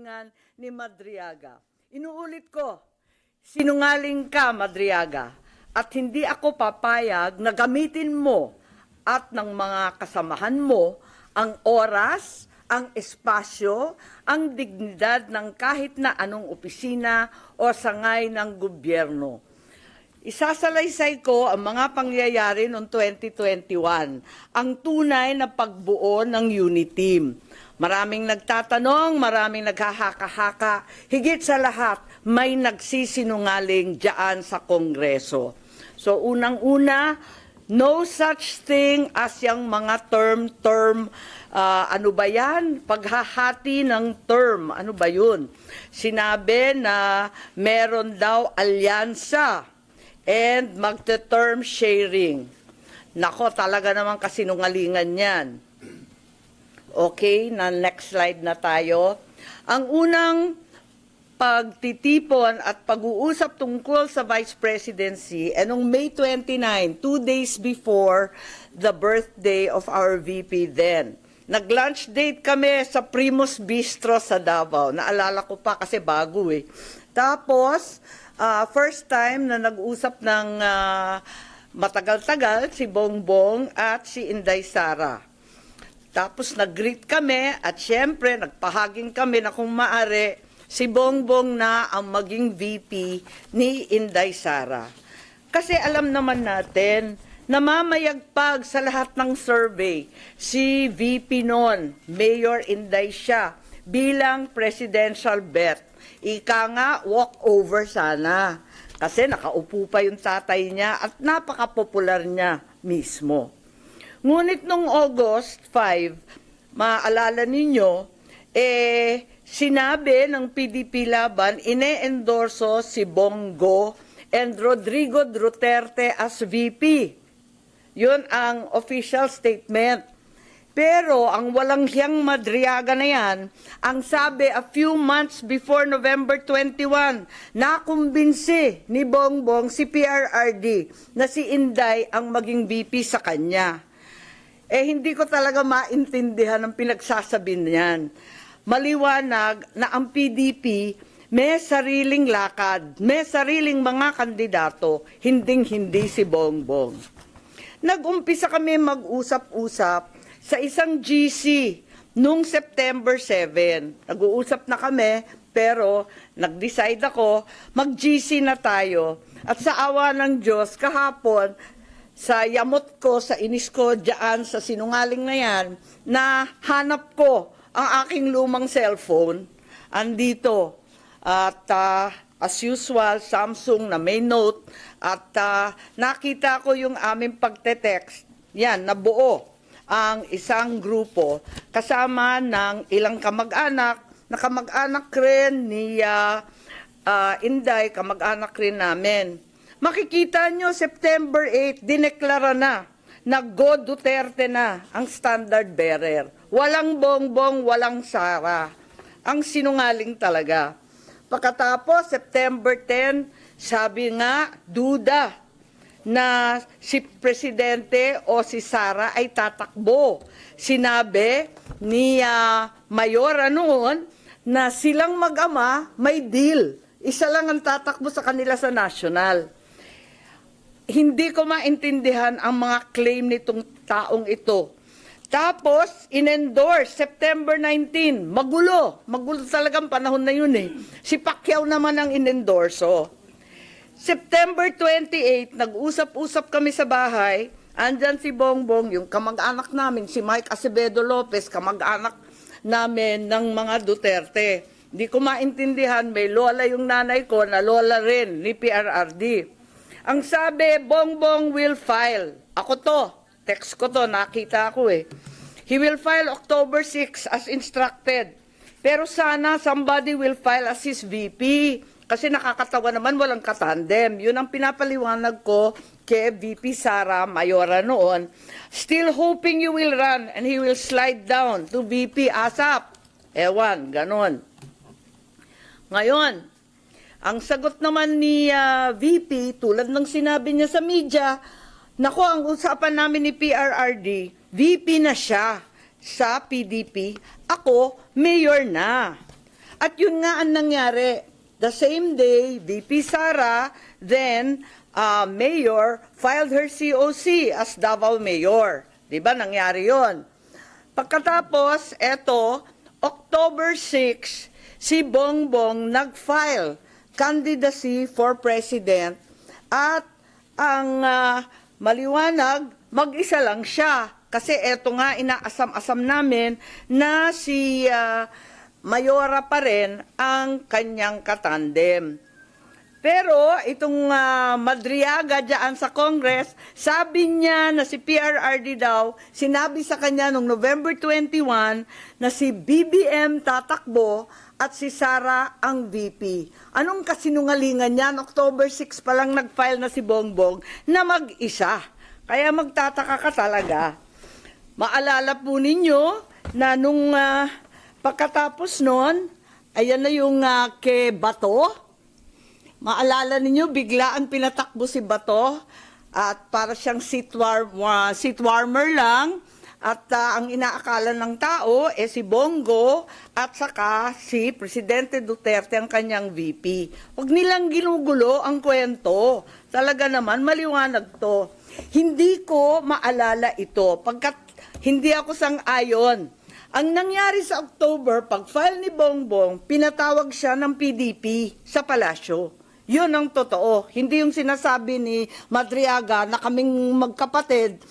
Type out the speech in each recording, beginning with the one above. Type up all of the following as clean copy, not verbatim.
kasinungalingan ni Madriaga. Inuulit ko, sinungaling ka, Madriaga, at hindi ako papayag na gamitin mo at ng mga kasamahan mo ang oras, ang espasyo, ang dignidad ng kahit na anong opisina o sangay ng gobyerno. Isasalaysay ko ang mga pangyayari noong 2021, ang tunay na pagbuo ng unit team. Maraming nagtatanong, maraming naghahaka-haka, higit sa lahat, may nagsisinungaling diyan sa Kongreso. So unang-una, no such thing as yung mga term, ano ba yan? Paghahati ng term, ano ba yun? Sinabi na meron daw alyansa and magte-term sharing. Nako, talaga naman kasinungalingan yan. Okay, na next slide na tayo. Ang unang pagtitipon at pag-uusap tungkol sa Vice Presidency noong May 29, 2 days before the birthday of our VP then. Nag-lunch date kami sa Primus Bistro sa Davao. Naalala ko pa kasi bago eh. Tapos, first time na nag-usap ng matagal-tagal si Bongbong at si Inday Sara. Tapos nag-greet kami at syempre nagpahaging kami na kung maaari si Bongbong na ang maging VP ni Inday Sara. Kasi alam naman natin na mamayagpag sa lahat ng survey si VP noon, Mayor Inday siya, bilang presidential bet. Ika nga, walk-over sana. Kasi nakaupo pa yung tatay niya at napaka-popular niya mismo. Ngunit noong August 5, maalala ninyo, sinabi ng PDP Laban, ine-endorso si Bongo and Rodrigo Duterte as VP. Yun ang official statement. Pero ang walang hiyang Madriaga na yan, ang sabi a few months before November 21, nakumbinsi ni Bongbong si PRRD na si Inday ang maging VP sa kanya. Hindi ko talaga maintindihan ang pinagsasabi niyan. Maliwanag na ang PDP may sariling lakad, may sariling mga kandidato, hinding-hindi si Bongbong. Nag-umpisa kami mag-usap-usap sa isang GC noong September 7. Nag-uusap na kami, pero nag-decide ako, mag-GC na tayo. At sa awa ng Diyos, kahapon, sa yamot ko, sa inis ko, dyan, sa sinungaling na yan, na hanap ko ang aking lumang cellphone, andito. At as usual, Samsung na may note, at nakita ko yung aming pagte-text, yan, nabuo ang isang grupo kasama ng ilang kamag-anak, na kamag-anak rin ni Inday, kamag-anak rin namin. Makikita nyo, September 8, dineklara na Go Duterte na ang standard bearer. Walang Bongbong, walang Sara. Ang sinungaling talaga. Pagkatapos, September 10, sabi nga, duda na si Presidente o si Sara ay tatakbo. Sinabi ni Mayora noon na silang mag-ama may deal. Isa lang ang tatakbo sa kanila sa national. Hindi ko maintindihan ang mga claim nitong taong ito. Tapos, in-endorse, September 19, magulo. Magulo talagang panahon na yun eh. Si Pacquiao naman ang in-endorso. September 28, nag-usap-usap kami sa bahay. Andyan si Bongbong, yung kamag-anak namin, si Mike Acevedo Lopez, kamag-anak namin ng mga Duterte. Hindi ko maintindihan, may lola yung nanay ko na lola rin ni PRRD. Ang sabi, Bongbong will file. Ako to, text ko to, nakita ko eh. He will file October 6 as instructed. Pero sana somebody will file as his VP. Kasi nakakatawa naman, walang katandem. Yun ang pinapaliwanag ko kay VP Sara Mayora noon. Still hoping you will run and he will slide down to VP ASAP. Ewan, ganon. Ngayon, ang sagot naman ni VP, tulad ng sinabi niya sa media, nako, ang usapan namin ni PRRD, VP na siya sa PDP, ako, mayor na. At yun nga ang nangyari. The same day, VP Sara, then Mayor, filed her COC as Davao Mayor. Diba, nangyari yon. Pagkatapos, eto, October 6, si Bongbong nag-file candidacy for President at ang maliwanag, mag-isa lang siya. Kasi eto nga, inaasam-asam namin na si Mayora pa rin ang kanyang katandem. Pero itong Madriaga dyan sa Congress, sabi niya na si PRRD daw, sinabi sa kanya noong November 21 na si BBM tatakbo at si Sara ang VP. Anong kasinungalingan yan? October 6 pa lang nag-file na si Bongbong na mag-isa. Kaya magtataka ka talaga. Maalala po ninyo na nung pagkatapos nun, ayan na yung kay Bato. Maalala ninyo, biglaan pinatakbo si Bato at para siyang seat warmer lang at ang inaakala ng tao si Bongo at saka si Presidente Duterte ang kanyang VP. Huwag nilang ginugulo ang kwento. Talaga naman, maliwanag to. Hindi ko maalala ito pagkat hindi ako sang-ayon. Ang nangyari sa October, pag-file ni Bongbong, pinatawag siya ng PDP sa palasyo. Yun ang totoo. Hindi yung sinasabi ni Madriaga na kaming magkapatid,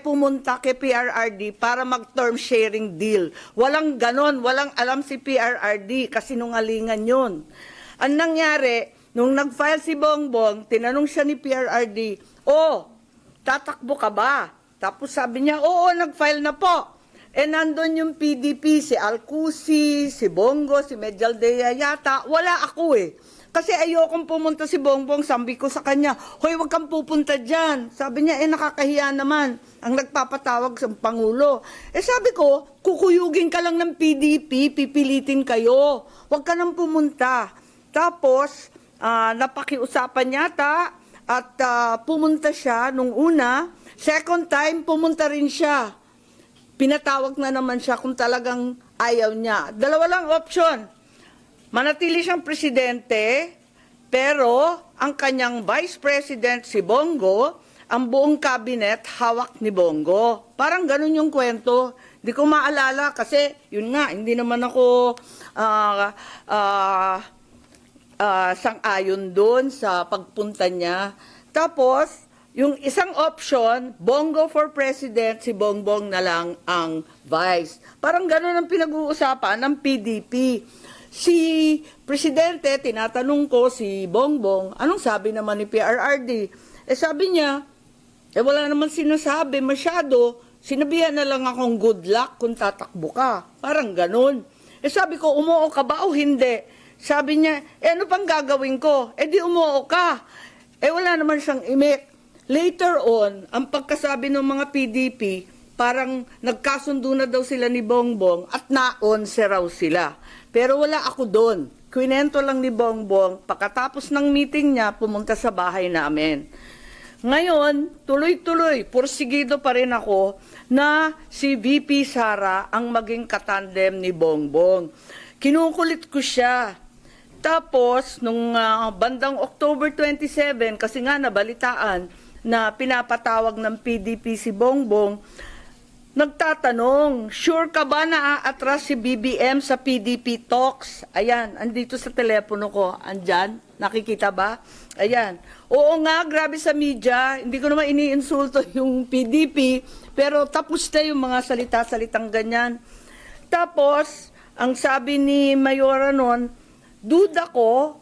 pumunta kay PRRD para mag-term sharing deal. Walang ganon, walang alam si PRRD, kasi nungalingan yun. Ang nangyari, nung nag-file si Bongbong, tinanong siya ni PRRD, tatakbo ka ba? Tapos sabi niya, oo, nag-file na po. Nandun yung PDP, si Alcusi, si Bongo, si Medialdea yata, wala ako Kasi ayokong pumunta si Bongbong, sabi ko sa kanya, hoy, wag kang pupunta dyan. Sabi niya, nakakahiya naman ang nagpapatawag sa Pangulo. Sabi ko, kukuyugin ka lang ng PDP, pipilitin kayo. Wag ka nang pumunta. Tapos, napakiusapan yata at pumunta siya nung una. Second time, pumunta rin siya. Pinatawag na naman siya kung talagang ayaw niya. Dalawa lang option. Manatili siyang presidente, pero ang kanyang vice president si Bongo, ang buong cabinet hawak ni Bongo. Parang ganun yung kwento. Hindi ko maalala kasi yun nga, hindi naman ako sang-ayon doon sa pagpunta niya. Tapos, yung isang option, Bongo for president, si Bongbong na lang ang vice. Parang ganun ang pinag-uusapan ng PDP. Si Presidente, tinatanong ko si Bongbong, anong sabi naman ni PRRD? Sabi niya, wala naman sinasabi masyado, sinabihan na lang akong good luck kung tatakbo ka. Parang ganun. Sabi ko, umuo ka ba o hindi? Sabi niya, ano pang gagawin ko? Di umuo ka. Wala naman siyang imik. Later on, ang pagkasabi ng mga PDP, parang nagkasundo na daw sila ni Bongbong at naon raw sila. Pero wala ako doon. Kwinento lang ni Bongbong, pagkatapos ng meeting niya, pumunta sa bahay namin. Ngayon, tuloy-tuloy, porsigido pa rin ako na si VP Sara ang maging katandem ni Bongbong. Kinukulit ko siya. Tapos, nung bandang October 27, kasi nga nabalitaan na pinapatawag ng PDP si Bongbong, nagtatanong, sure ka ba na aatras si BBM sa PDP talks? Ayan, andito sa telepono ko. Andyan, nakikita ba? Ayan. Oo nga, grabe sa media. Hindi ko naman iniinsulto yung PDP, pero tapos na yung mga salita-salitang ganyan. Tapos, ang sabi ni Mayora noon, duda ko,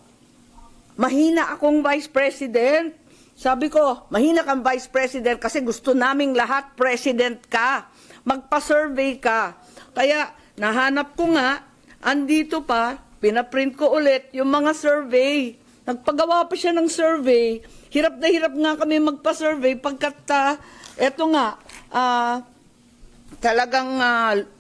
mahina akong vice president. Sabi ko, mahina kang vice president kasi gusto naming lahat president ka. Magpa-survey ka. Kaya nahanap ko nga, andito pa, pinaprint ko ulit yung mga survey. Nagpagawa pa siya ng survey. Hirap na hirap nga kami magpa-survey pagkat eto nga, talagang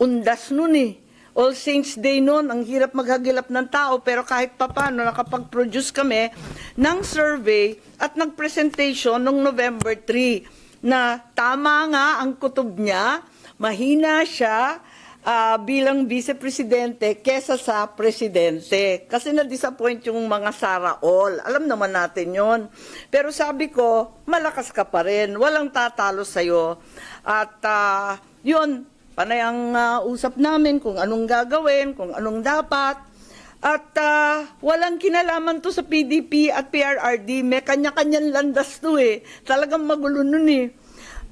undas nun All Saints Day noon, ang hirap maghagilap ng tao, pero kahit papano nakapag-produce kami ng survey at nag-presentation noong November 3 na tama nga ang kutob niya, mahina siya bilang vice-presidente kesa sa presidente. Kasi na-disappoint yung mga Sara all. Alam naman natin yon. Pero sabi ko, malakas ka pa rin. Walang tatalo sa'yo. At yun, panay ang usap namin kung anong gagawin, kung anong dapat. At walang kinalaman to sa PDP at PRRD. May kanya-kanyang landas to eh. Talagang magulo nun eh.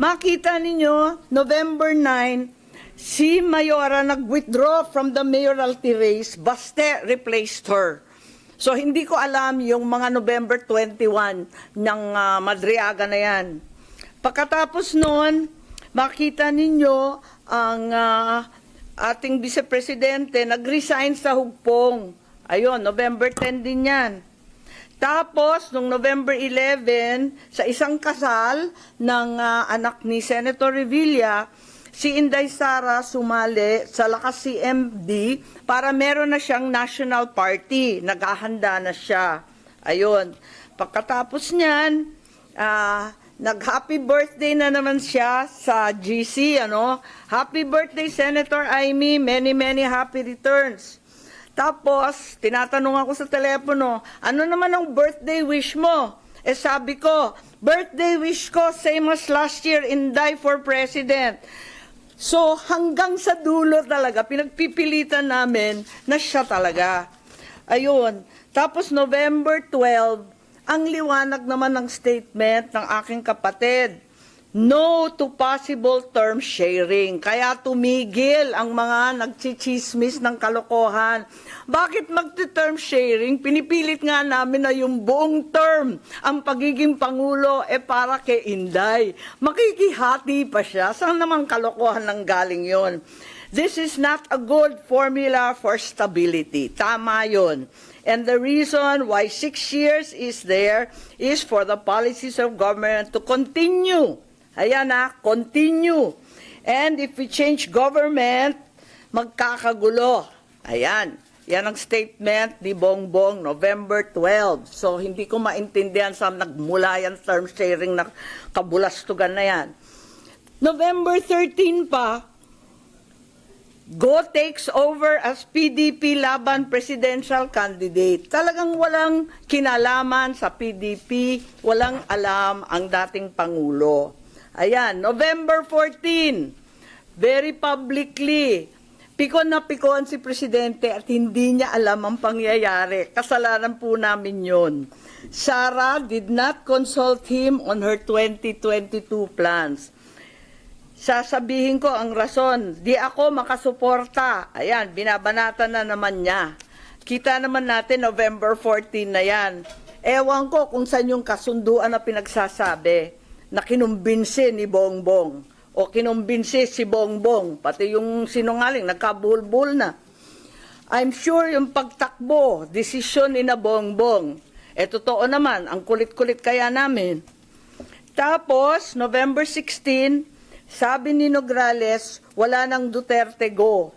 Makita ninyo, November 9, si Mayora nag-withdraw from the mayoralty race, Baste replaced her. So hindi ko alam yung mga November 21 ng Madriaga na yan. Pagkatapos noon, makita ninyo ang ating vice-presidente nag-resign sa Hugpong. Ayun, November 10 din yan. Tapos, noong November 11, sa isang kasal ng anak ni Senator Revilla, si Inday Sara sumali sa Lakas CMD para meron na siyang national party. Naghahanda na siya. Ayun. Pagkatapos niyan, nag-happy birthday na naman siya sa GC. Happy birthday, Senator Amy. Many, many happy returns. Tapos, tinatanong ako sa telepono, ano naman ang birthday wish mo? Sabi ko, birthday wish ko, same as last year, Inday for President. So, hanggang sa dulo talaga, pinagpipilitan namin na siya talaga. Ayun. Tapos, November 12, ang liwanag naman ng statement ng aking kapatid. No to possible term sharing. Kaya tumigil ang mga nagchichismis ng kalokohan. Bakit magti-term sharing? Pinipilit nga namin na yung buong term, ang pagiging Pangulo, para kay Inday. Makikihati pa siya. Saan naman kalokohan ng galing yon? This is not a good formula for stability. Tama yon. And the reason why 6 years is there is for the policies of government to continue. Ayan continue. And if we change government, magkakagulo. Ayan. Yan ang statement ni Bongbong, November 12. So, hindi ko maintindihan saan nagmula yan term sharing na kabulastugan na yan. November 13 pa, Go takes over as PDP laban presidential candidate. Talagang walang kinalaman sa PDP, walang alam ang dating Pangulo. Ayan, November 14, very publicly, pikon na pikon si Presidente at hindi niya alam ang pangyayari. Kasalanan po namin yon. Sara did not consult him on her 2022 plans. Sasabihin ko ang rason, di ako makasuporta. Ayan, binabanatan na naman niya. Kita naman natin November 14 na yan. Ewan ko kung saan yung kasunduan na pinagsasabi na kinumbinsi ni Bongbong o kinumbinsi si Bongbong, pati yung sinungaling, nagkabulbul na. I'm sure yung pagtakbo, desisyon ni na Bongbong, totoo naman, ang kulit-kulit kaya namin. Tapos, November 16, sabi ni Nograles, wala nang Duterte go.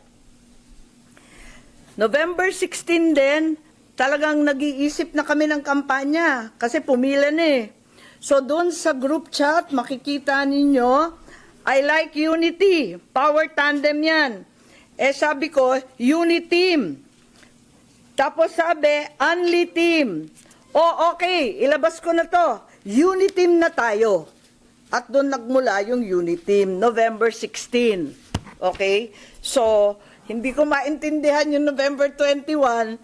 November 16 din, talagang nag-iisip na kami ng kampanya kasi pumila na eh. So doon sa group chat, makikita ninyo, I like unity, power tandem yan. Sabi ko, uniteam. Tapos sabi, only team. Okay, ilabas ko na to. Uniteam na tayo. At doon nagmula yung uniteam, November 16. Okay? So, hindi ko maintindihan yung November 21,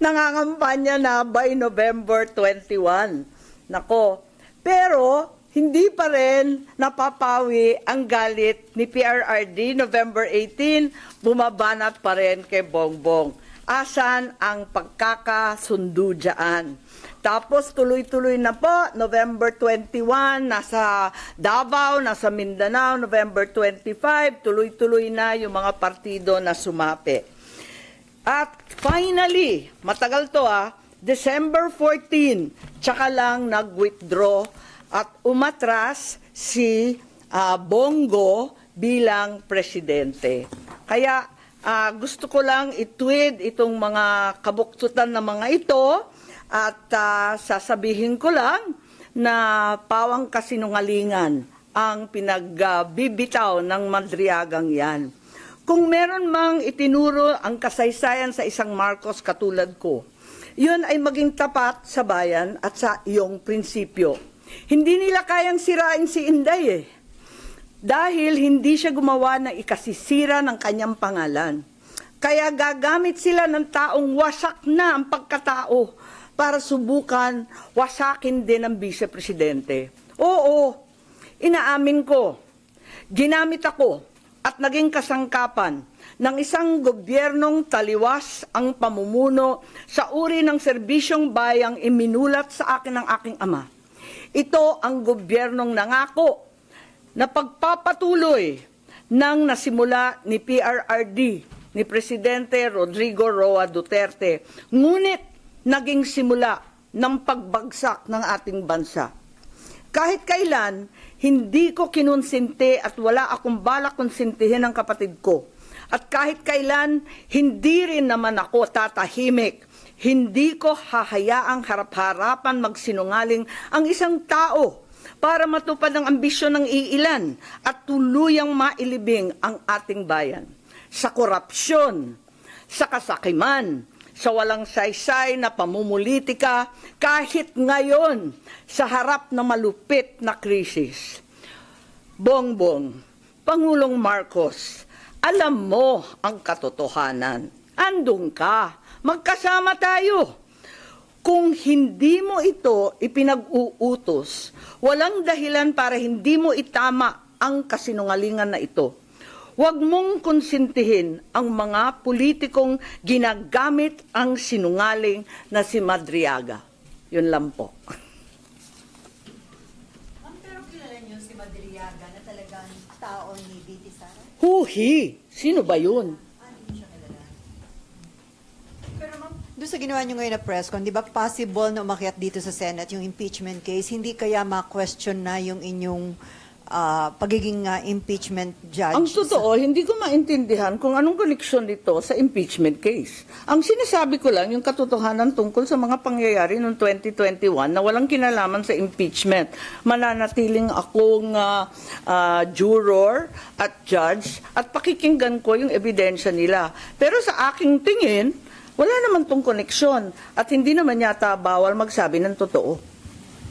nangangampanya na by November 21. Nako. Pero, hindi pa rin napapawi ang galit ni PRRD November 18, bumabanat pa rin kay Bongbong. Asan ang pagkakasundo dyan? Tapos tuloy-tuloy na po, November 21, nasa Davao, nasa Mindanao, November 25, tuloy-tuloy na yung mga partido na sumapi. At finally, matagal to December 14, tsaka lang nag-withdraw at umatras si Bongo bilang presidente. Kaya gusto ko lang itweet itong mga kabuktutan na mga ito at sasabihin ko lang na pawang kasinungalingan ang pinagbibitaw ng Madriagang yan. Kung meron mang itinuro ang kasaysayan sa isang Marcos katulad ko, yun ay maging tapat sa bayan at sa iyong prinsipyo. Hindi nila kayang sirain si Inday dahil hindi siya gumawa ng ikasisira ng kanyang pangalan. Kaya gagamit sila ng taong wasak na ang pagkatao para subukan wasakin din ang vice-presidente. Oo, inaamin ko, ginamit ako at naging kasangkapan ng isang gobyernong taliwas ang pamumuno sa uri ng serbisyong bayang iminulat sa akin ng aking ama. Ito ang gobyernong nangako na pagpapatuloy ng nasimula ni PRRD, ni Presidente Rodrigo Roa Duterte, ngunit naging simula ng pagbagsak ng ating bansa. Kahit kailan, hindi ko kinonsinti at wala akong balak konsintihin ang kapatid ko. At kahit kailan, hindi rin naman ako tatahimik. Hindi ko hahayaang harap-harapan magsinungaling ang isang tao para matupad ang ambisyon ng iilan at tuluyang mailibing ang ating bayan. Sa korupsyon, sa kasakiman, sa walang saysay na pamumulitika, kahit ngayon sa harap ng malupit na krisis. Bongbong, Pangulong Marcos, alam mo ang katotohanan. Andun ka, magkasama tayo. Kung hindi mo ito ipinag-uutos, walang dahilan para hindi mo itama ang kasinungalingan na ito. Huwag mong konsintihin ang mga politikong ginagamit ang sinungaling na si Madriaga. Yun lang po. Ma'am, pero kilala niyo si Madriaga na talagang tao ni VP Sara? Huhi! Sino ba yun? Hindi siya kilala. Pero ma'am, doon sa ginawa niyo ngayon na press con, di ba possible na umakyat dito sa Senate yung impeachment case? Hindi kaya ma-question na yung inyong pagiging impeachment judge? Ang totoo, hindi ko maintindihan kung anong koneksyon nito sa impeachment case. Ang sinasabi ko lang, yung katotohanan tungkol sa mga pangyayari noong 2021 na walang kinalaman sa impeachment. Mananatiling akong juror at judge at pakikinggan ko yung ebidensya nila. Pero sa aking tingin, wala naman tong koneksyon at hindi naman yata bawal magsabi ng totoo.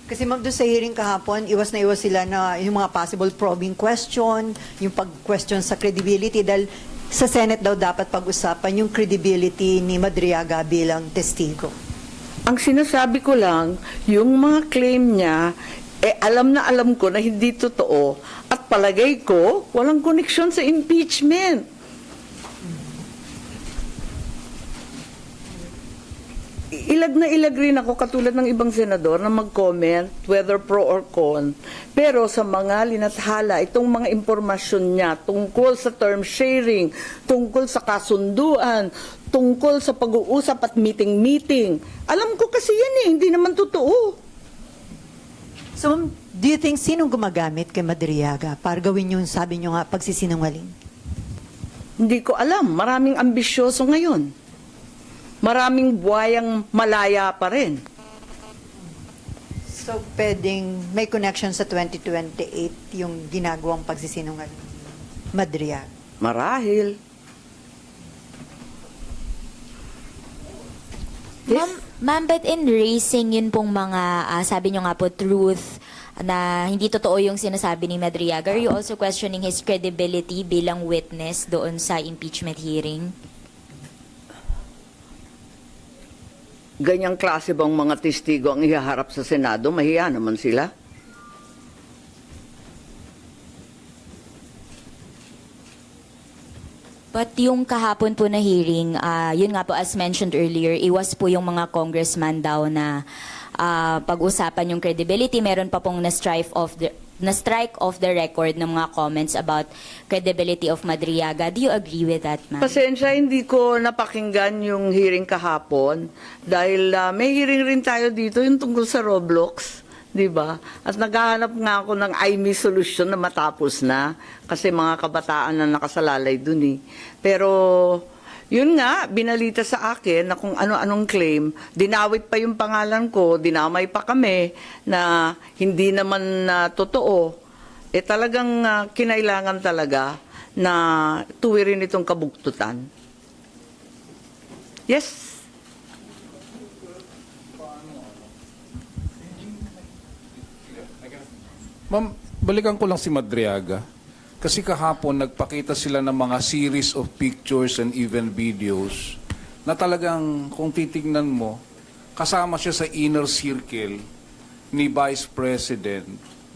Kasi ma'am, doon sa hearing kahapon, iwas na iwas sila na yung mga possible probing question, yung pag-question sa credibility, dahil sa Senate daw dapat pag-usapan yung credibility ni Madriaga bilang testigo. Ang sinasabi ko lang, yung mga claim niya, alam na alam ko na hindi totoo at palagay ko, walang koneksyon sa impeachment. Ilag na ilag rin ako katulad ng ibang senador na mag-comment whether pro or con. Pero sa mga linathala, itong mga impormasyon niya tungkol sa term sharing, tungkol sa kasunduan, tungkol sa pag-uusap at meeting-meeting. Alam ko kasi yan hindi naman totoo. So, ma'am, do you think sinong gumagamit kay Madriaga para gawin yung sabi nyo nga pagsisinungaling? Hindi ko alam. Maraming ambisyoso ngayon. Maraming buhayang malaya pa rin. So, pwedeng may connection sa 2028 yung ginagawang pagsisinungaling. Madriaga. Marahil. Ma'am, but in racing, yun pong mga, sabi nyo nga po, truth, na hindi totoo yung sinasabi ni Madriaga. Are you also questioning his credibility bilang witness doon sa impeachment hearing? Ganyang klase bang mga testigo ang ihaharap sa Senado? Mahiya naman sila. But yung kahapon po na hearing, yun nga po as mentioned earlier, iwas po yung mga congressman daw na pag-usapan yung credibility. Meron pa pong na-strike off the record ng mga comments about credibility of Madriaga. Do you agree with that, ma'am? Pasensya, hindi ko napakinggan yung hearing kahapon dahil may hearing rin tayo dito yung tungkol sa Roblox, di ba? At naghahanap nga ako ng IME solution na matapos na kasi mga kabataan na nakasalalay dun eh. Pero yun nga, binalita sa akin na kung ano-anong claim, dinawit pa yung pangalan ko, dinamay pa kami na hindi naman totoo. Talagang kinailangan talaga na tuwirin itong kabugtutan. Yes. Ma'am, balikan ko lang si Madriaga. Kasi kahapon nagpakita sila ng mga series of pictures and even videos na talagang kung titignan mo, kasama siya sa inner circle ni Vice President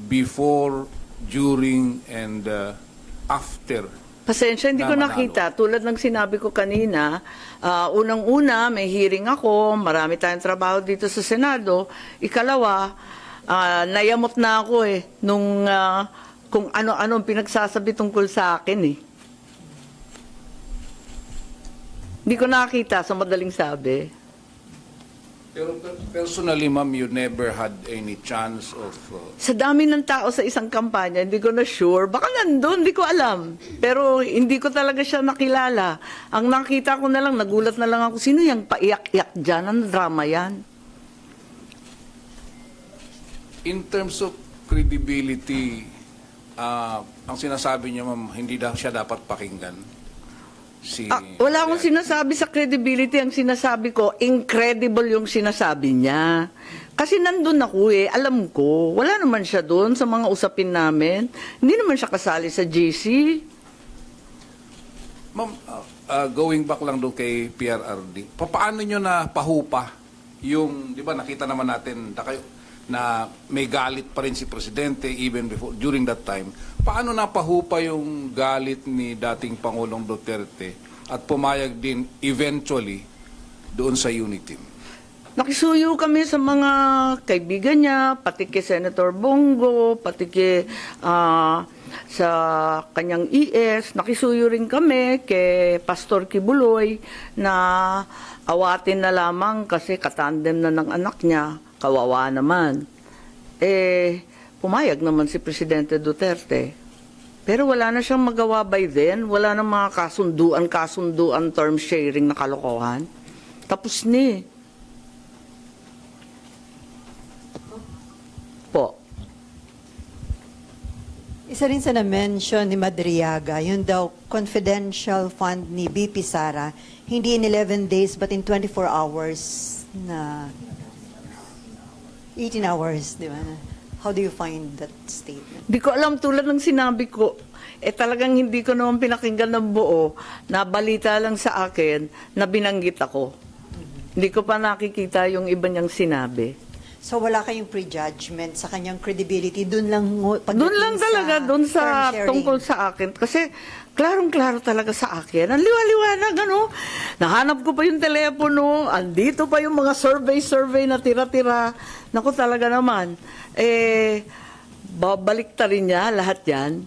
before, during, and after. Pasensya, hindi ko Na manalo. nakita. Tulad ng sinabi ko kanina, unang-una, may hearing ako, marami tayong trabaho dito sa Senado. Ikalawa, nayamot na ako nung kung ano-ano ang pinagsasabi tungkol sa akin Hindi ko nakita sa madaling sabi. Pero personally, ma'am, you never had any chance of... Sa dami ng tao sa isang kampanya, hindi ko na sure. Baka nandun, hindi ko alam. Pero hindi ko talaga siya nakilala. Ang nakita ko na lang, nagulat na lang ako, sino yung paiyak-iyak dyan? Ang drama yan? In terms of credibility, ang sinasabi niya, ma'am, hindi siya dapat pakinggan. Wala akong sinasabi sa credibility. Ang sinasabi ko, incredible yung sinasabi niya. Kasi nandun ako alam ko. Wala naman siya doon sa mga usapin namin. Hindi naman siya kasali sa GC. Ma'am, going back lang doon kay PRRD, paano nyo na pahupa yung, di ba nakita naman natin na may galit pa rin si Presidente even before, during that time. Paano napahupa yung galit ni dating Pangulong Duterte at pumayag din eventually doon sa unity? Nakisuyo kami sa mga kaibigan niya, pati kay Senator Bongo, pati kay sa kanyang ES. Nakisuyo rin kami kay Pastor Kibuloy na awatin na lamang kasi katandem na ng anak niya. Kawawa naman. Pumayag naman si Presidente Duterte. Pero wala na siyang magawa by then. Wala na mga kasunduan, term sharing na kalokohan. Tapos ni. Po. Isa rin sa na-mention ni Madriaga, yun daw confidential fund ni BP Sara, hindi in 11 days but in 24 hours na 18 hours, di ba? How do you find that statement? Di ko alam, tulad ng sinabi ko, talagang hindi ko naman pinakinggan ng buo, na balita lang sa akin na binanggit ako. Hindi ko pa nakikita yung iba niyang sinabi. So wala kayong prejudgment sa kanyang credibility, doon lang Doon lang talaga, doon sa term sharing. tungkol sa akin. Kasi klarong-klaro talaga sa akin. Ang liwa-liwanag, Nahanap ko pa yung telepono, andito pa yung mga survey na tira-tira. Naku, talaga naman. Babalik ta rin niya lahat yan.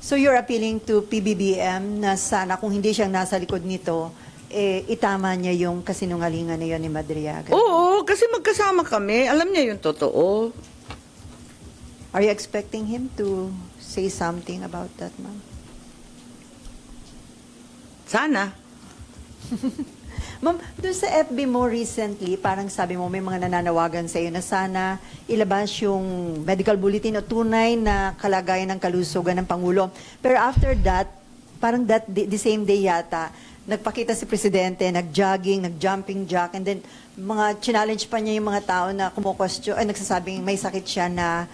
So you're appealing to PBBM na sana kung hindi siyang nasa likod nito, itama niya yung kasinungalingan na yun ni Madriaga. Oo, kasi magkasama kami. Alam niya yung totoo. Are you expecting him to say something about that, ma'am? Sana. Ma'am, doon sa FB mo recently, parang sabi mo may mga nananawagan sa iyo na sana ilabas yung medical bulletin o tunay na kalagayan ng kalusugan ng Pangulo. Pero after that, parang the same day yata, nagpakita si Presidente, nag-jogging, nag-jumping jack, and then mga challenge pa niya yung mga tao na nagsasabing may sakit siya na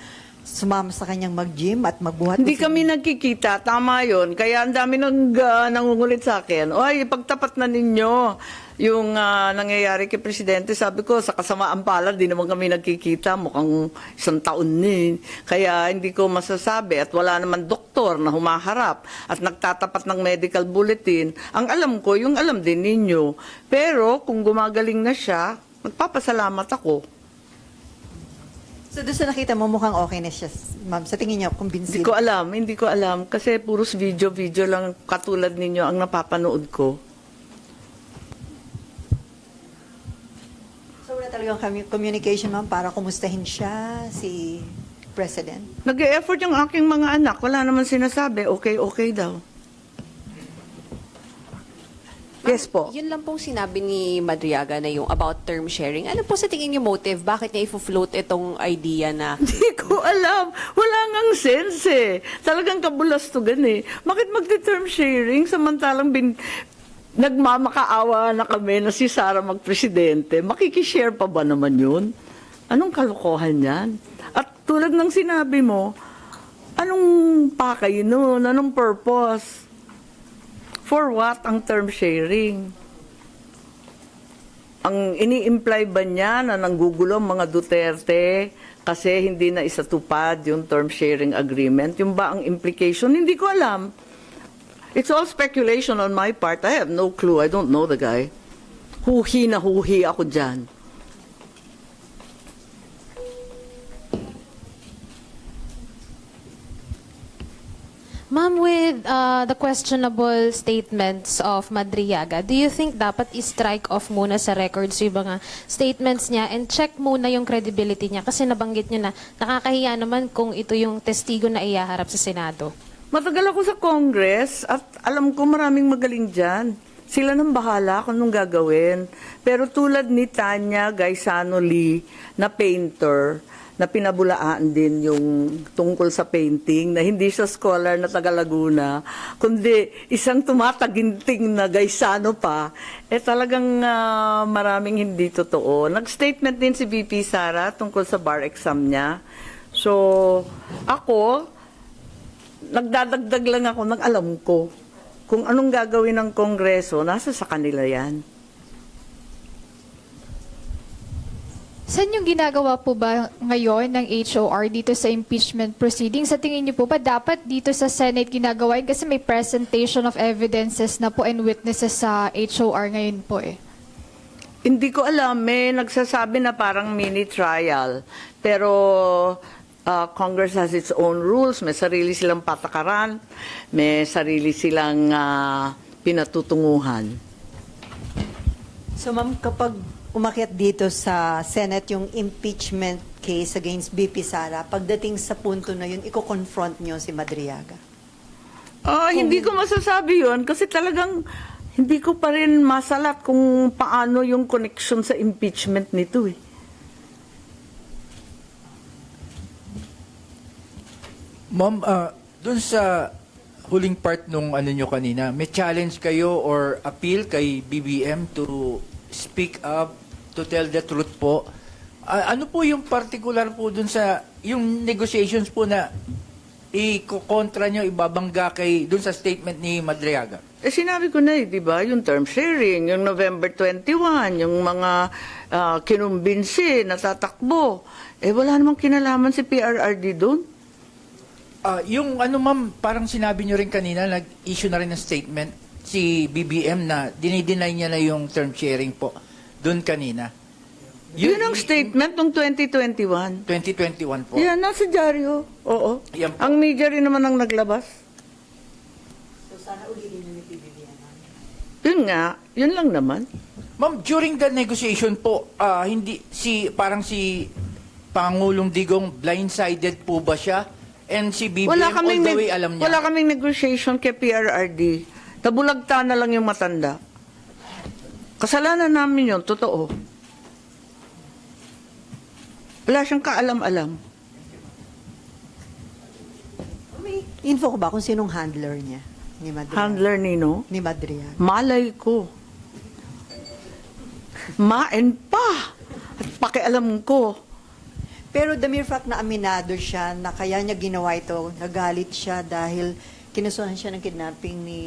sumama sa kanyang mag-gym at magbuhat. Hindi kami nagkikita, tama yon. Kaya ang dami nangungulit sa akin. Oy, ipagtapat na ninyo yung nangyayari kay Presidente. Sabi ko, sa kasamaan pala, di naman kami nagkikita. Mukhang isang taon ni. Kaya hindi ko masasabi. At wala naman doktor na humaharap at nagtatapat ng medical bulletin. Ang alam ko, yung alam din ninyo. Pero kung gumagaling na siya, magpapasalamat ako. So doon sa nakita mo, mukhang okay na siya, ma'am. Sa tingin niyo, Hindi convinced? ko alam. Kasi puros video lang katulad ninyo ang napapanood ko. So wala talagang communication, ma'am, para kumustahin siya, si President? Nag-e-effort yung aking mga anak. Wala naman sinasabi. Okay daw. Yes po. Yun lang pong sinabi ni Madriaga na yung about term sharing. Ano po sa tingin niyo motive? Bakit niya i-float itong idea na Hindi ko alam. Wala ngang sense eh. Talagang kabulastugan eh. Bakit magte-term sharing samantalang nagmamakaawa na kami na si Sara magpresidente? Makikishare pa ba naman yun? Anong kalokohan yan? At tulad ng sinabi mo, anong pakay nun? Anong purpose? For what ang term sharing? Ang ini-imply ba niya na nanggugulo ang mga Duterte kasi hindi na isatupad yung term sharing agreement? Yung ba ang implication? Hindi ko alam. It's all speculation on my part. I have no clue. I don't know the guy. Huhi na huhi ako dyan. Ma'am, with the questionable statements of Madriaga, do you think dapat i-strike off muna sa records yung mga statements niya and check muna yung credibility niya? Kasi nabanggit niyo na nakakahiya naman kung ito yung testigo na iyaharap sa Senado. Matagal ako sa Congress at alam ko maraming magaling dyan. Sila nang bahala kung anong gagawin. Pero tulad ni Tanya Gaisano Lee na painter, na pinabulaan din yung tungkol sa painting, na hindi siya scholar na taga Laguna, kundi isang tumataginting na Gaisano pa, talagang maraming hindi totoo. Nag-statement din si VP Sara tungkol sa bar exam niya. So, ako, nagdadagdag lang ako ng alam ko. Kung anong gagawin ng Kongreso, nasa sa kanila yan. Saan yung ginagawa po ba ngayon ng HOR dito sa impeachment proceedings? Sa tingin niyo po ba dapat dito sa Senate ginagawa yun? Kasi may presentation of evidences na po and witnesses sa HOR ngayon po eh. Hindi ko alam, may nagsasabi na parang mini trial. Pero Congress has its own rules, may sarili silang patakaran, may sarili silang pinatutunguhan. So ma'am, kapag umakyat dito sa Senate yung impeachment case against BP Sara, pagdating sa punto na yun, iko-confront nyo si Madriaga? Hindi ko masasabi yun kasi talagang hindi ko pa rin masalat kung paano yung connection sa impeachment nito eh. Ma'am, dun sa huling part nung ano nyo kanina, may challenge kayo or appeal kay BBM to speak up, to tell the truth po. Ano po yung particular po dun sa, yung negotiations po na i-kontra nyo, ibabangga kay, dun sa statement ni Madriaga? Sinabi ko na di ba, yung term sharing, yung November 21, yung mga kinumbinsi, natatakbo. Wala namang kinalaman si PRRD dun. Yung ano ma'am, parang sinabi nyo rin kanina, nag-issue na rin ng statement si BBM na dinideny niya na yung term sharing po doon kanina. Yun ang statement ng 2021. 2021 po. Yan, nasa dyaryo. Oo. Yan po. Ang media rin naman ang naglabas. So sana ulitin nyo ni PBBM. Yun nga, yun lang naman. Ma'am, during the negotiation po, hindi parang si Pangulong Digong blindsided po ba siya? And si BBM all the way alam niya? Wala kaming negotiation kay PRRD. Tabulagta na lang yung matanda. Kasalanan namin yun, totoo. Wala siyang kaalam-alam. May info ko ba kung sinong handler niya? Ni Madriaga? Handler nino? Ni Madriaga. Malay ko. Maen pa. At pakialam ko. Pero the mere fact na aminado siya na kaya niya ginawa ito, nagalit siya dahil kinasuhan siya ng kidnapping ni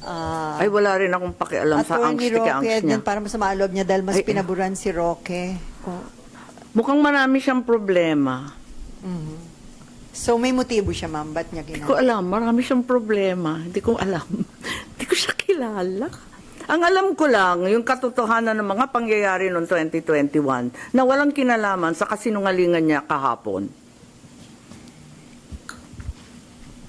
Ay, wala rin akong pakialam sa Attorney angst Roque, niya. din para masama loob niya dahil mas Ay, pinaburan si Roque. Mukhang marami siyang problema. So may motibo siya, ma'am. Ba't niya Hindi ko ginawa? alam. Marami siyang problema. Hindi ko alam. Hindi ko siya kilala. Ang alam ko lang, yung katotohanan ng mga pangyayari noong 2021 na walang kinalaman sa kasinungalingan niya kahapon.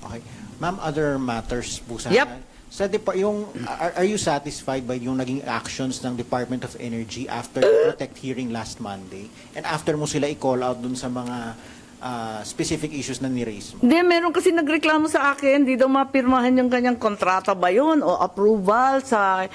Okay. Ma'am, other matters po sana. Yep. Sa are you satisfied by yung naging actions ng Department of Energy after the Protect hearing last Monday? And after mo sila i-call out dun sa mga specific issues na ni-raise mo? Hindi, meron kasi nagreklamo sa akin, di daw mapirmahan yung kanyang kontrata ba yun o approval sa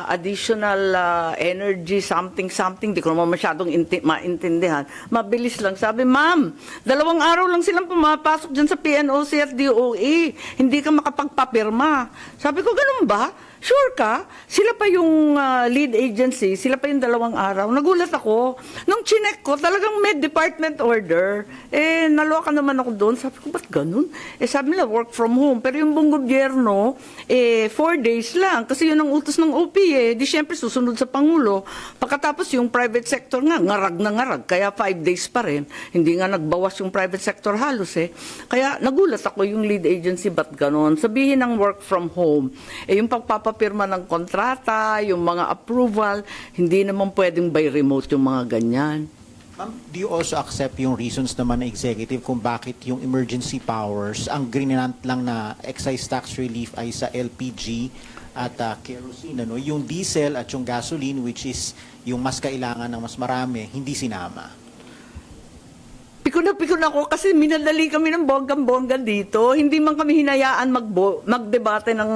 additional energy something, di ko naman masyadong maintindihan. Mabilis lang. Sabi, ma'am, 2 araw lang silang pumapasok dyan sa PNOC at DOE. Hindi ka makapagpapirma. Sabi ko, ganun ba? Sure ka? Sila pa yung lead agency, sila pa yung 2 araw. Nagulat ako. Nung chinek ko, talagang may department order. Naloka naman ako doon. Sabi ko, ba't ganun? Sabi nila, work from home. Pero yung buong gobyerno, 4 days lang. Kasi yun ang utos ng OP Di syempre, susunod sa Pangulo. Pagkatapos yung private sector nga, ngarag na ngarag. Kaya 5 days pa rin. Hindi nga nagbawas yung private sector halos Kaya nagulat ako yung lead agency, ba't ganun? Sabihin ng work from home. Yung pagpapapirma ng kontrata, yung mga approval, hindi naman pwedeng by remote yung mga ganyan. Ma'am, do you also accept yung reasons naman ng executive kung bakit yung emergency powers, ang grinant lang na excise tax relief ay sa LPG at kerosene, yung diesel at yung gasoline, which is yung mas kailangan ng mas marami, hindi sinama? Pikon na ako kasi minadali kami ng bonggang-bongga dito. Hindi man kami hinayaan magdebate ng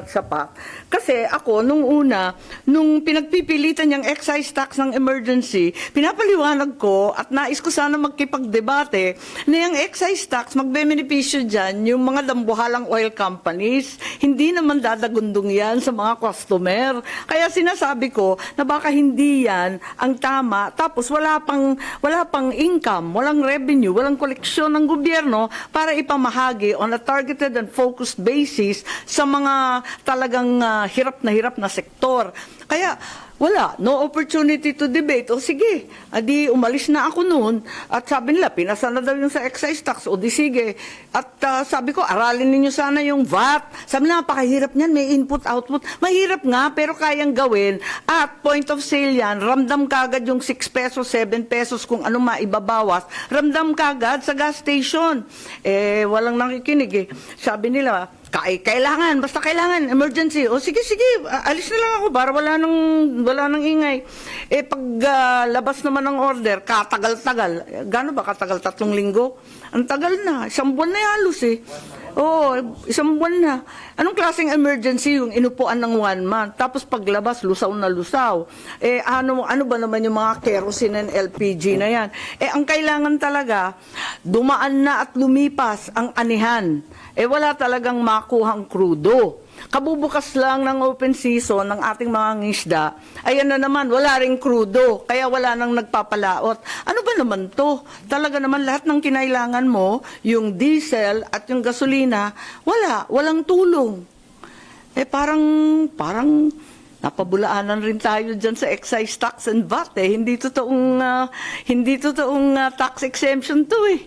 sapat. Kasi ako, nung pinagpipilitan yung excise tax ng emergency, pinapaliwanag ko at nais ko sana magkipagdebate na yung excise tax, magbe-benepisyo dyan yung mga dambuhalang oil companies. Hindi naman dadagundong yan sa mga customer. Kaya sinasabi ko na baka hindi yan ang tama. Tapos wala pang income, walang revenue, walang koleksyon ng gobyerno para ipamahagi on a targeted and focused basis sa mga talagang hirap na sektor. Kaya wala, no opportunity to debate. O sige, adi umalis na ako noon at sabi nila, pinasa na daw yung sa excise tax. O di sige. At sabi ko, aralin ninyo sana yung VAT. Sabi nila, napakahirap niyan, may input-output. Mahirap nga, pero kayang gawin. At point of sale yan, ramdam kagad yung 6 pesos, 7 pesos kung ano maibabawas. Ramdam kagad sa gas station. Walang nakikinig Sabi nila, basta kailangan, emergency. O sige, alis na lang ako para wala nang ingay. Pag labas naman ng order, katagal-tagal. Gaano ba katagal? 3 linggo? Ang tagal na. 1 buwan na halos Oo, 1 buwan na. Anong klaseng emergency yung inupuan ng 1 month? Tapos paglabas, lusaw na lusaw. Ano ba naman yung mga kerosene and LPG na yan? Ang kailangan talaga, dumaan na at lumipas ang anihan. Wala talagang makuhang krudo. Kabubukas lang ng open season ng ating mga ngisda, ayan na naman, wala ring krudo, kaya wala nang nagpapalaot. Ano ba naman to? Talaga naman lahat ng kinailangan mo, yung diesel at yung gasolina, walang tulong. Parang napabulaanan rin tayo dyan sa excise tax and VAT Hindi totoong tax exemption to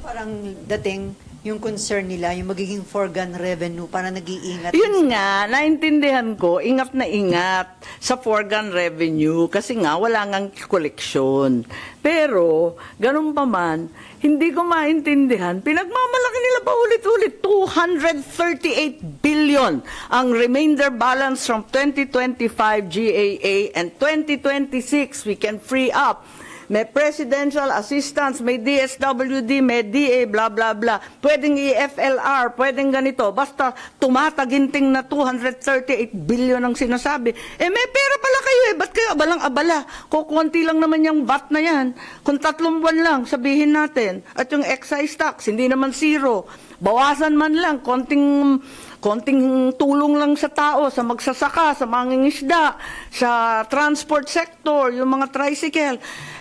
Parang dating yung concern nila, yung magiging foregone revenue, para nag-iingat. Yun nga, naintindihan ko, ingat na ingat sa foregone revenue kasi nga wala ngang koleksyon. Pero, ganun pa man, hindi ko maintindihan, pinagmamalaki nila pa ulit-ulit, 238 billion ang remainder balance from 2025 GAA and 2026 we can free up. May presidential assistance, may DSWD, may DA, blah, blah, blah. Pwedeng EFLR, pwedeng ganito. Basta tumataginting na 238 billion ang sinasabi. May pera pala kayo Ba't kayo abalang-abala? Kukunti lang naman yung VAT na yan. Kung 3 buwan lang, sabihin natin. At yung excise tax, hindi naman zero. Bawasan man lang, konting tulong lang sa tao, sa magsasaka, sa mangingisda, sa transport sector, yung mga tricycle.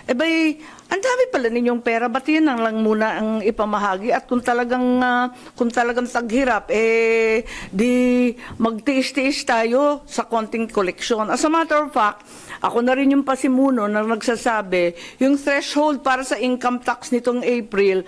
Ang dami pala ninyong pera, ba't yun lang muna ang ipamahagi? At kung talagang taghirap, di magtiis-tiis tayo sa konting koleksyon. As a matter of fact, ako na rin yung pasimuno na nagsasabi, yung threshold para sa income tax nitong April,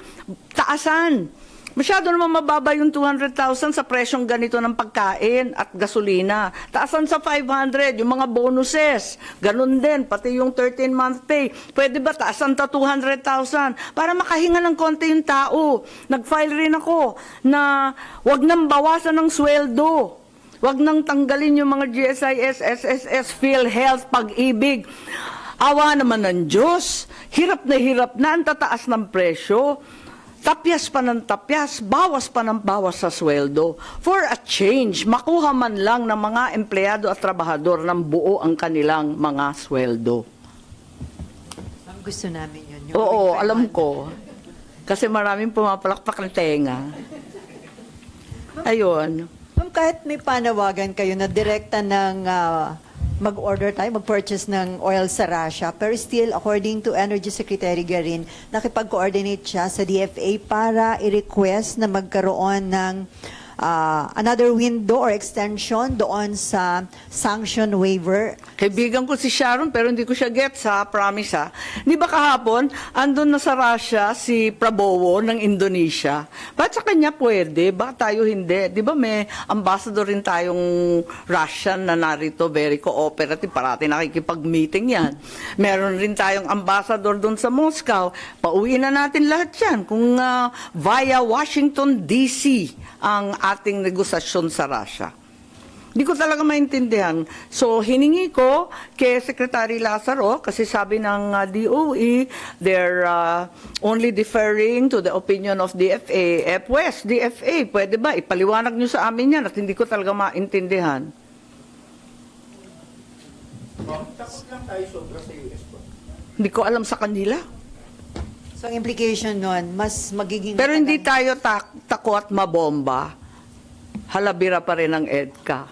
taasan. Masyado naman mababa yung 200,000 sa presyong ganito ng pagkain at gasolina. Taasan sa 500, yung mga bonuses. Ganun din, pati yung 13-month pay. Pwede ba taasan ta 200,000? Para makahinga ng konti yung tao. Nag-file rin ako na wag nang bawasan ng sweldo. Wag nang tanggalin yung mga GSIS, SSS, PhilHealth, Pag-ibig. Awa naman ng Diyos. Hirap na ang tataas ng presyo. Tapyas pa ng tapyas, bawas pa ng bawas sa sweldo. For a change, makuha man lang ng mga empleyado at trabahador ng buo ang kanilang mga sweldo. Ma'am, gusto namin yun. Yung Oo, requirement. alam ko. Kasi maraming pumapalakpak ng tenga. Ayun. Ma'am, kahit may panawagan kayo na direkta ng mag-order tayo, mag-purchase ng oil sa Russia, pero still, according to Energy Secretary Garin, nakipag-coordinate siya sa DFA para i-request na magkaroon ng another window or extension doon sa sanction waiver. Kaibigan ko si Sharon pero hindi ko siya gets ha, promise ha. Di ba kahapon, andun na sa Russia si Prabowo ng Indonesia. Ba't sa kanya pwede? Bakit tayo hindi? Di ba may ambassador rin tayong Russian na narito, very cooperative, parati nakikipag-meeting yan. Meron rin tayong ambassador doon sa Moscow. Pauwiin na natin lahat yan kung via Washington DC ang ating negosasyon sa Russia. Hindi ko talaga maintindihan. So, hiningi ko kay Secretary Lazaro, kasi sabi ng DOE, they're only deferring to the opinion of DFA. Pues, DFA, pwede ba? Ipaliwanag nyo sa amin yan at hindi ko talaga maintindihan. Takot lang tayo sobra sa US po. Hindi ko alam sa kanila. So, ang implication nun, mas magiging... Pero hindi tayo takot mabomba. Halabira pa rin ang EDCA.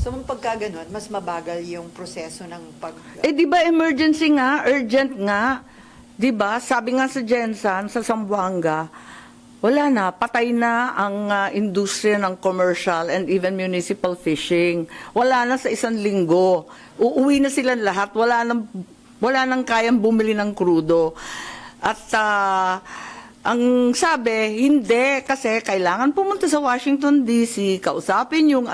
So, mong pagka ganun, mas mabagal yung proseso ng pag... Eh, di ba emergency nga, urgent nga? Di ba? Sabi nga sa Jensan, sa Zamboanga, wala na, patay na ang industriya ng commercial and even municipal fishing. Wala na sa 1 linggo. Uuwi na silang lahat. Wala nang kayang bumili ng krudo. At ang sabi, hindi, kasi kailangan pumunta sa Washington DC, kausapin yung,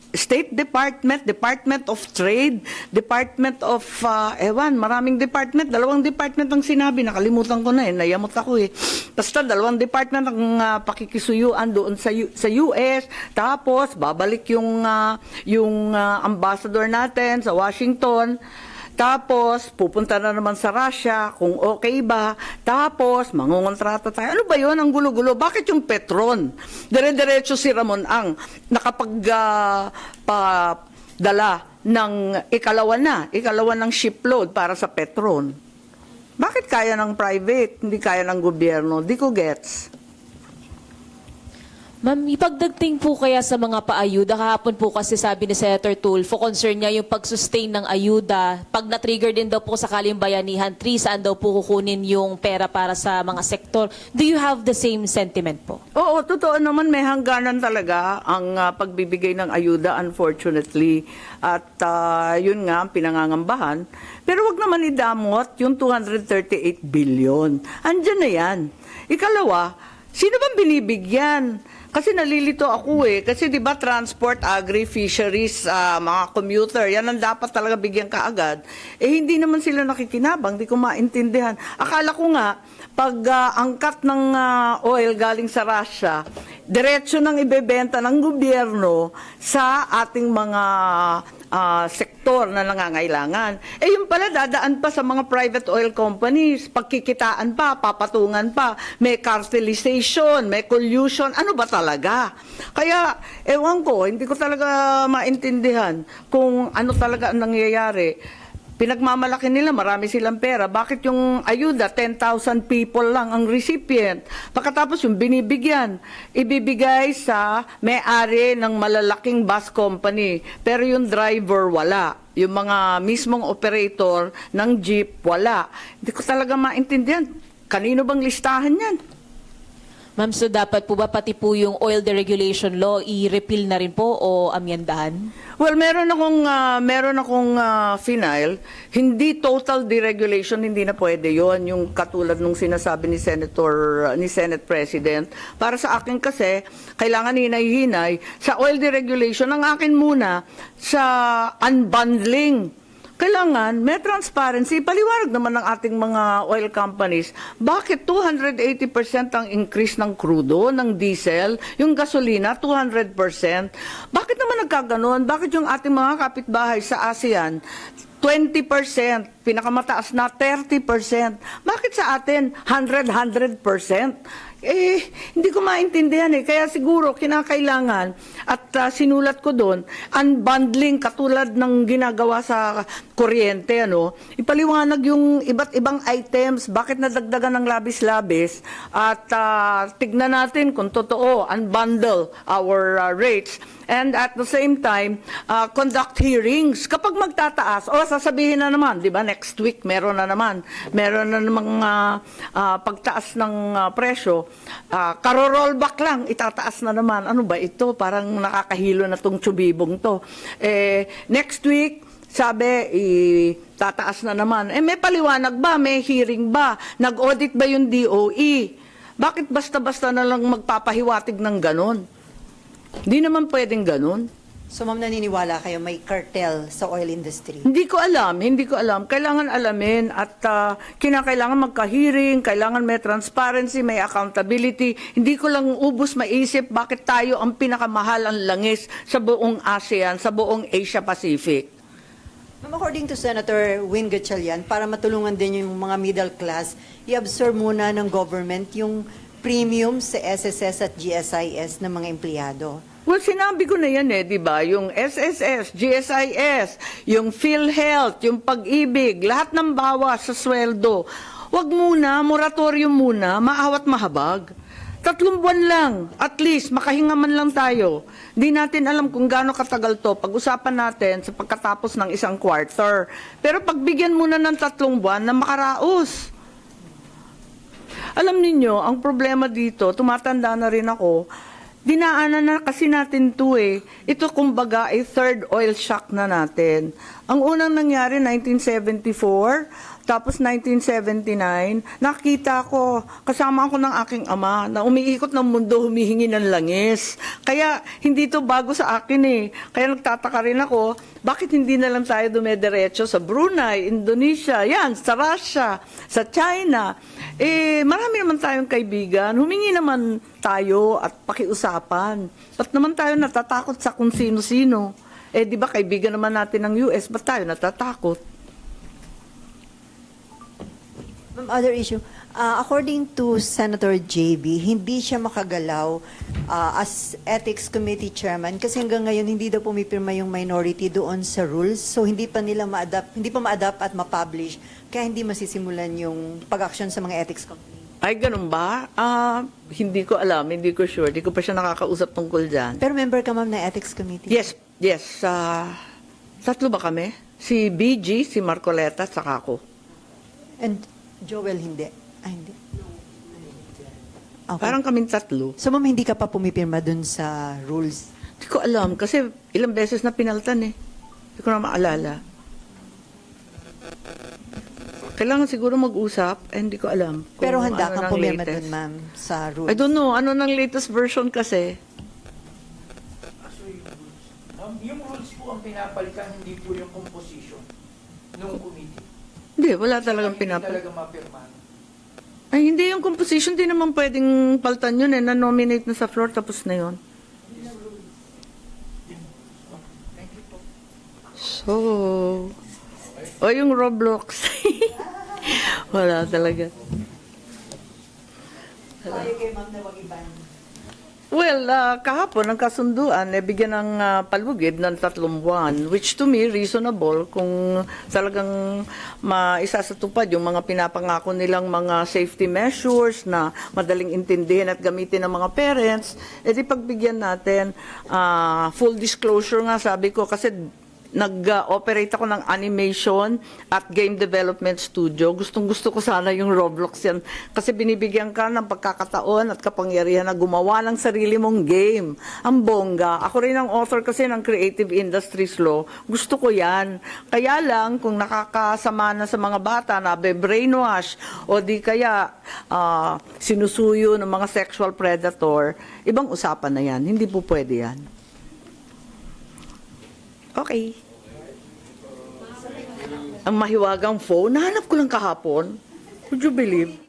State Department, Department of Trade, Department of, maraming department, 2 department ang sinabi, nakalimutan ko na nayamot ako Basta 2 department ang pakikisuyuan doon sa US, tapos babalik yung ambassador natin sa Washington, tapos pupunta na naman sa Russia kung okay ba, tapos mangungontrata tayo. Ano ba yun ang gulo-gulo? Bakit yung Petron? Dire-diretso si Ramon Ang nakapagdala ng ikalawa ng shipload para sa Petron. Bakit kaya ng private, hindi kaya ng gobyerno? Di ko gets. Ma'am, ipagdagting po kaya sa mga paayuda, kahapon po kasi sabi ni Senator Tulfo, concern niya yung pag-sustain ng ayuda. Pag na-trigger din daw po sakaling bayanihan 3, saan daw po kukunin yung pera para sa mga sektor. Do you have the same sentiment po? Oo, totoo naman, may hangganan talaga ang pagbibigay ng ayuda, unfortunately. At yun nga ang pinangangambahan. Pero wag naman idamot yung 238 billion. Andyan na yan. Ikalawa, sino bang binibigyan? Kasi nalilito ako Kasi di ba transport, agri, fisheries, mga commuter, yan ang dapat talaga bigyan kaagad. Hindi naman sila nakikinabang, di ko maintindihan. Akala ko nga, pag angkat ng oil galing sa Russia, diretso nang ibebenta ng gobyerno sa ating mga sektor na nangangailangan. Yung pala, dadaan pa sa mga private oil companies, pagkikitaan pa, papatungan pa, may cartelization, may collusion, ano ba talaga? Kaya, ewan ko, hindi ko talaga maintindihan kung ano talaga ang nangyayari. Pinagmamalaki nila, marami silang pera. Bakit yung ayuda, 10,000 people lang ang recipient? Pagkatapos yung binibigyan, ibibigay sa may-ari ng malalaking bus company. Pero yung driver, wala. Yung mga mismong operator ng jeep, wala. Hindi ko talaga maintindihan. Kanino bang listahan yan? Ma'am, so dapat po ba pati po yung oil deregulation law i-repeal na rin po o amyendahan? Well, meron akong final. Hindi total deregulation, hindi na pwede yon. Yung katulad nung sinasabi ni Senate President. Para sa akin kasi, kailangan hinay-hinay. Sa oil deregulation, ang akin muna, sa unbundling. Kailangan may transparency. Paliwanag naman ng ating mga oil companies, bakit 280% ang increase ng crudo, ng diesel, yung gasolina 200%? Bakit naman nagkaganon? Bakit yung ating mga kapitbahay sa ASEAN 20%, pinakamataas na 30%. Bakit sa atin 100%? Hindi ko maintindihan eh. Kaya siguro kinakailangan at sinulat ko doon, unbundling katulad ng ginagawa sa kuryente, ano, ipaliwanag yung iba't ibang items, bakit nadagdagan ng labis-labis at tignan natin kung totoo, unbundle our rates. And at the same time, conduct hearings. Kapag magtataas, sasabihin na naman, di ba, next week meron na namang pagtaas ng presyo, karo-rollback lang, itataas na naman. Ano ba ito? Parang nakakahilo na tong tsubibong to. Next week, sabi, tataas na naman. May paliwanag ba? May hearing ba? Nag-audit ba yung DOE? Bakit basta-basta na lang magpapahiwatig ng ganon? Hindi naman pwedeng ganun. So ma'am, naniniwala kayo may cartel sa oil industry? Hindi ko alam. Kailangan alamin at kinakailangan magka-hearing, kailangan may transparency, may accountability. Hindi ko lang ubos maisip bakit tayo ang pinakamahal ang langis sa buong ASEAN, sa buong Asia Pacific. Ma'am, according to Senator Win Gatchalian, para matulungan din yung mga middle class, i-absorb muna ng government yung premium sa SSS at GSIS ng mga empleyado. Well, sinabi ko na yan di ba? Yung SSS, GSIS, yung PhilHealth, yung Pag-ibig, lahat ng bawas sa sweldo. Wag muna, moratorium muna, maawat mahabag. 3 buwan lang, at least, makahinga man lang tayo. Di natin alam kung gaano katagal to. Pag-usapan natin sa pagkatapos ng 1 quarter. Pero pagbigyan muna ng 3 buwan na makaraos. Alam ninyo, ang problema dito, tumatanda na rin ako, dinaanan na kasi natin to eh. Ito kumbaga ay third oil shock na natin. Ang unang nangyari, 1974, tapos 1979, nakita ko, kasama ako ng aking ama, na umiikot ng mundo, humihingi ng langis. Kaya hindi to bago sa akin eh. Kaya nagtataka rin ako, bakit hindi na lang tayo dumediretso sa Brunei, Indonesia, yan, sa Russia, sa China. Marami naman tayong kaibigan, humingi naman tayo at pakiusapan. Ba't naman tayo natatakot sa kung sino-sino? Di ba kaibigan naman natin ng US, ba't tayo natatakot? Other issue, according to Senator JB, hindi siya makagalaw as Ethics Committee Chairman kasi hanggang ngayon hindi daw pumipirma yung minority doon sa rules. So hindi pa ma-adapt at ma-publish kaya hindi masisimulan yung pag-action sa mga ethics committee. Ay, ganun ba? Hindi ko alam, hindi ko sure. Hindi ko pa siya nakakausap tungkol dyan. Pero member ka ma'am na Ethics Committee? Yes. 3 ba kami? Si BG, si Marcoleta, saka ako. And Joel hindi? Hindi. Okay. Parang kaming 3. So ma'am, hindi ka pa pumipirma dun sa rules? Hindi ko alam kasi ilang beses na pinaltan eh. Hindi ko na maalala. Kailangan siguro mag-usap, hindi ko alam. Pero handa ano kang ng pumirma latest. dun ma'am sa rules? I don't know, ano ng latest version kasi? Yung rules po ang pinapalitan, hindi po yung composition ng committee. Hindi, wala talagang Hindi pinapal. talaga mapirmahan. Ay, hindi yung composition, di naman pwedeng paltan yun na-nominate na sa floor, tapos na yun. So, yung Roblox. Wala talaga. Tayo kay ma'am na wag iban. Well, kahapon, ang kasunduan, bigyan ng palugid ng 3 buwan, which to me, reasonable kung talagang maisasatupad yung mga pinapangako nilang mga safety measures na madaling intindihin at gamitin ng mga parents, di pagbigyan natin, full disclosure nga sabi ko, kasi nag-operate ako ng animation at game development studio. Gustong-gusto ko sana yung Roblox yan. Kasi binibigyan ka ng pagkakataon at kapangyarihan na gumawa ng sarili mong game. Ang bongga. Ako rin ang author kasi ng Creative Industries Law. Gusto ko yan. Kaya lang, kung nakakasama na sa mga bata na brainwash o di kaya sinusuyo ng mga sexual predator, ibang usapan na yan. Hindi po pwede yan. Okay. ang mahiwagang phone. Nahanap ko lang kahapon. Would you believe?